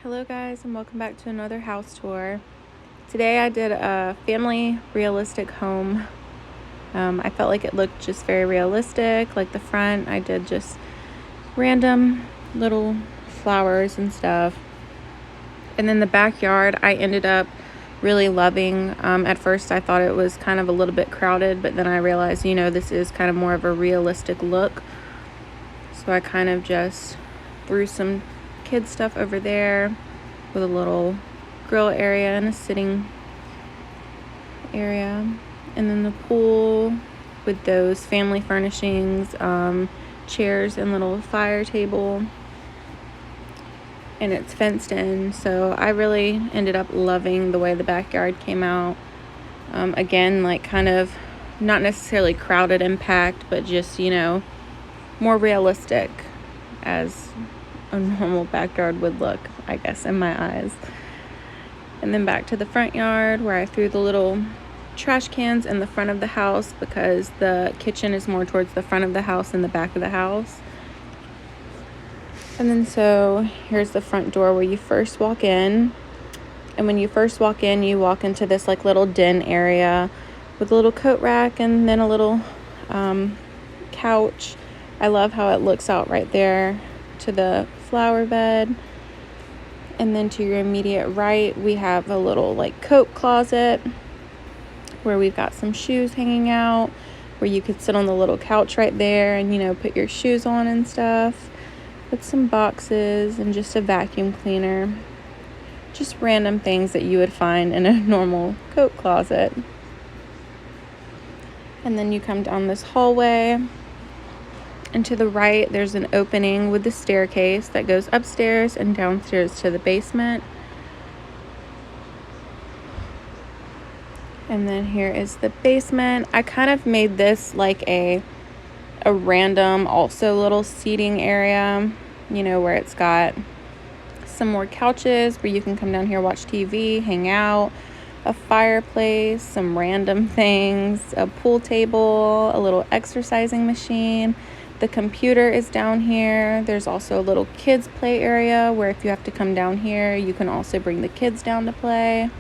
Hello guys, and welcome back to another house tour. Today I did a family realistic home. I felt like it looked just very realistic. Like the front, I did just random little flowers and stuff. And then the backyard, I ended up really loving. At first I thought it was kind of a little bit crowded, but then I realized, this is kind of more of a realistic look. So I kind of just threw some kid stuff over there with a little grill area and a sitting area, and then the pool with those family furnishings, chairs and little fire table, and it's fenced in. So I really ended up loving the way the backyard came out. Again, like kind of not necessarily crowded and packed, but just more realistic as a normal backyard would look, I guess, in my eyes. And then back to the front yard where I threw the little trash cans in the front of the house because the kitchen is more towards the front of the house than the back of the house. And then so here's the front door where you first walk in. And when you first walk in, you walk into this like little den area with a little coat rack and then a little couch. I love how it looks out right there to the flower bed. And then to your immediate right, we have a little like coat closet where we've got some shoes hanging out, where you could sit on the little couch right there and put your shoes on and stuff, with some boxes and just a vacuum cleaner. Just random things that you would find in a normal coat closet. And then you come down this hallway, and to the right there's an opening with the staircase that goes upstairs and downstairs to the basement. And then here is the basement. I kind of made this like a random also little seating area, where it's got some more couches where you can come down here, watch TV, hang out, a fireplace, some random things, a pool table, a little exercising machine. The computer is down here. There's also a little kids play area where if you have to come down here, you can also bring the kids down to play.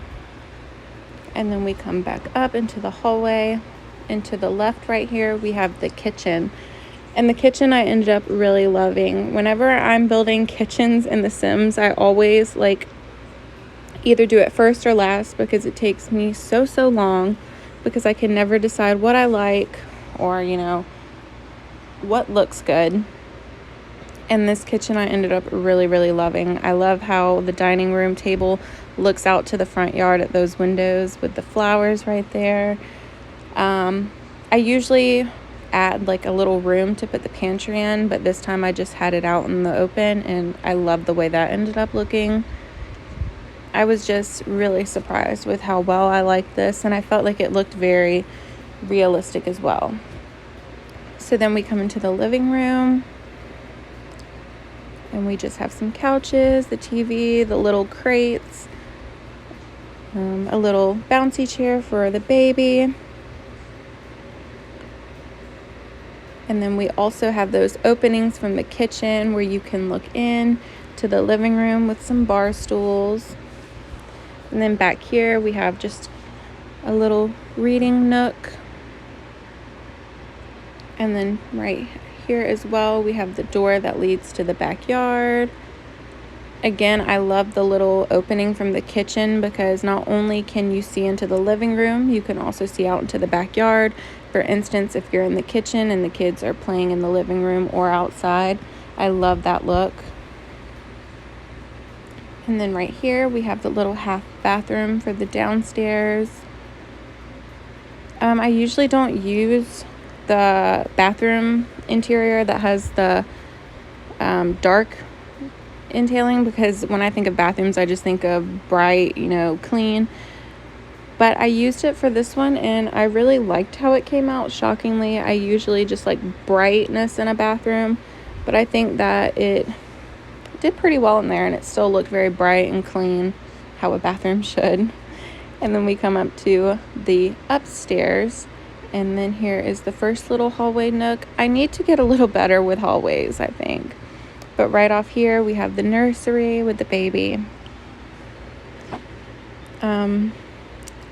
And then we come back up into the hallway. And to the left right here, we have the kitchen. And the kitchen I ended up really loving. Whenever I'm building kitchens in The Sims, I always either do it first or last because it takes me so long because I can never decide what I like or, what looks good. And this kitchen I ended up really loving. I love how the dining room table looks out to the front yard at those windows with the flowers right there. I usually add like a little room to put the pantry in, but this time I just had it out in the open, and I love the way that ended up looking. I was just really surprised with how well I liked this, and I felt like it looked very realistic as well. So then we come into the living room, and we just have some couches, the TV, the little crates, a little bouncy chair for the baby. And then we also have those openings from the kitchen where you can look in to the living room with some bar stools. And then back here we have just a little reading nook. And then right here as well, we have the door that leads to the backyard. Again, I love the little opening from the kitchen because not only can you see into the living room, you can also see out into the backyard. For instance, if you're in the kitchen and the kids are playing in the living room or outside, I love that look. And then right here, we have the little half bathroom for the downstairs. I usually don't use the bathroom interior that has the dark entailing because when I think of bathrooms, I just think of bright, clean. But I used it for this one, and I really liked how it came out. Shockingly, I usually just like brightness in a bathroom, but I think that it did pretty well in there, and it still looked very bright and clean, how a bathroom should. And then we come up to the upstairs, and then here is the first little hallway nook. I need to get a little better with hallways, I think. But right off here, we have the nursery with the baby. I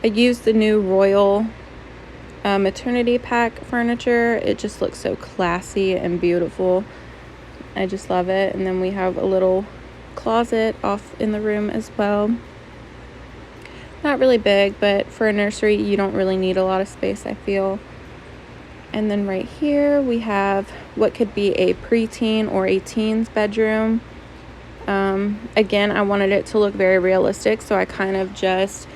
used the new Royal maternity pack furniture. It just looks so classy and beautiful. I just love it. And then we have a little closet off in the room as well. Not really big, but for a nursery, you don't really need a lot of space, I feel. And then right here, we have what could be a preteen or a teen's bedroom. Again, I wanted it to look very realistic, so I kind of just,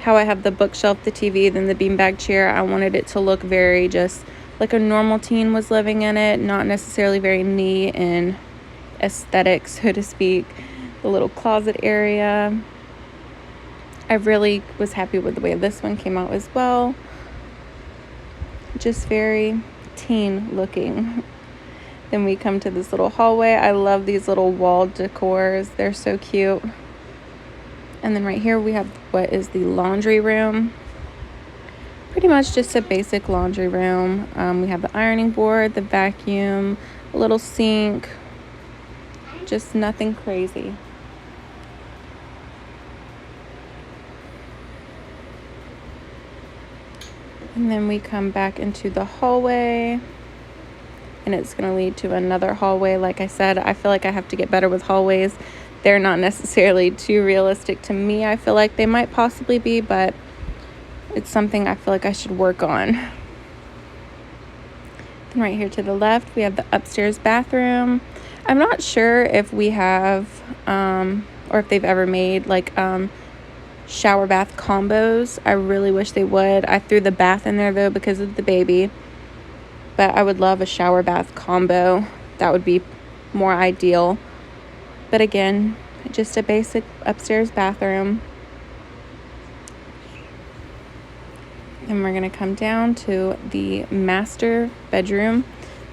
how I have the bookshelf, the TV, then the beanbag chair, I wanted it to look very just like a normal teen was living in it, not necessarily very neat and aesthetic, so to speak. The little closet area. I really was happy with the way this one came out as well. Just very teen looking. Then we come to this little hallway. I love these little wall decors. They're so cute. And then right here we have what is the laundry room. Pretty much just a basic laundry room. We have the ironing board, the vacuum, a little sink. Just nothing crazy. And then we come back into the hallway. And it's going to lead to another hallway. Like I said, I feel like I have to get better with hallways. They're not necessarily too realistic to me. I feel like they might possibly be, but it's something I feel like I should work on. And right here to the left, we have the upstairs bathroom. I'm not sure if we have, or if they've ever made like shower bath combos. I really wish they would. I threw the bath in there though because of the baby. But I would love a shower bath combo. That would be more ideal. But again, just a basic upstairs bathroom. And we're going to come down to the master bedroom.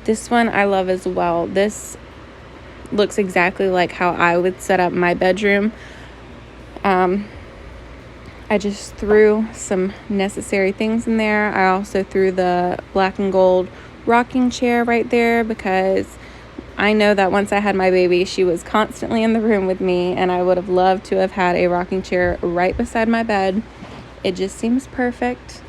This one I love as well. This looks exactly like how I would set up my bedroom. I just threw some necessary things in there. I also threw the black and gold rocking chair right there because I know that once I had my baby, she was constantly in the room with me, and I would have loved to have had a rocking chair right beside my bed. It just seems perfect.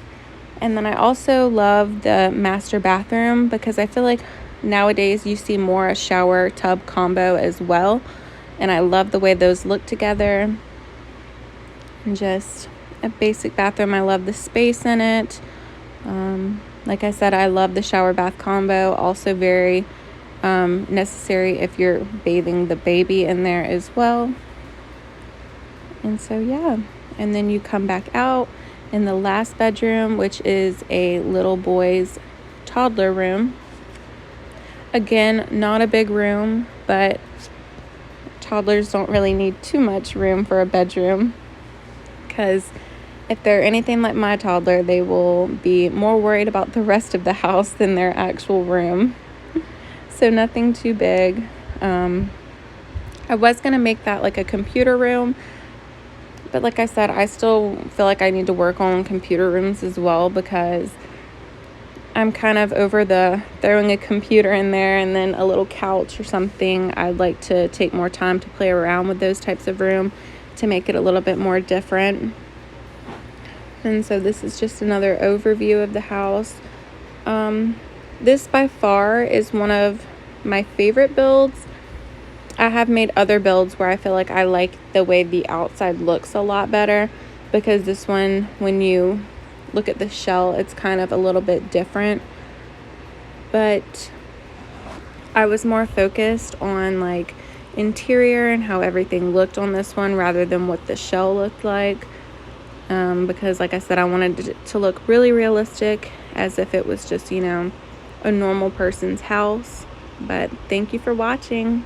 And then I also love the master bathroom because I feel like nowadays you see more a shower tub combo as well, and I love the way those look together. And just a basic bathroom. I love the space in it. Like I said, I love the shower bath combo. Also very necessary if you're bathing the baby in there as well. And so yeah, and then you come back out in the last bedroom, which is a little boy's toddler room. Again, not a big room, but toddlers don't really need too much room for a bedroom, because if they're anything like my toddler, they will be more worried about the rest of the house than their actual room. So nothing too big. I was going to make that like a computer room, but like I said, I still feel like I need to work on computer rooms as well, because I'm kind of over the throwing a computer in there and then a little couch or something. I'd like to take more time to play around with those types of room to make it a little bit more different. And so this is just another overview of the house. This by far is one of my favorite builds. I have made other builds where I feel like I like the way the outside looks a lot better, because this one, when you look at the shell, it's kind of a little bit different. But I was more focused on like interior and how everything looked on this one rather than what the shell looked like. Because like I said, I wanted it to look really realistic, as if it was just, you know, a normal person's house. But thank you for watching.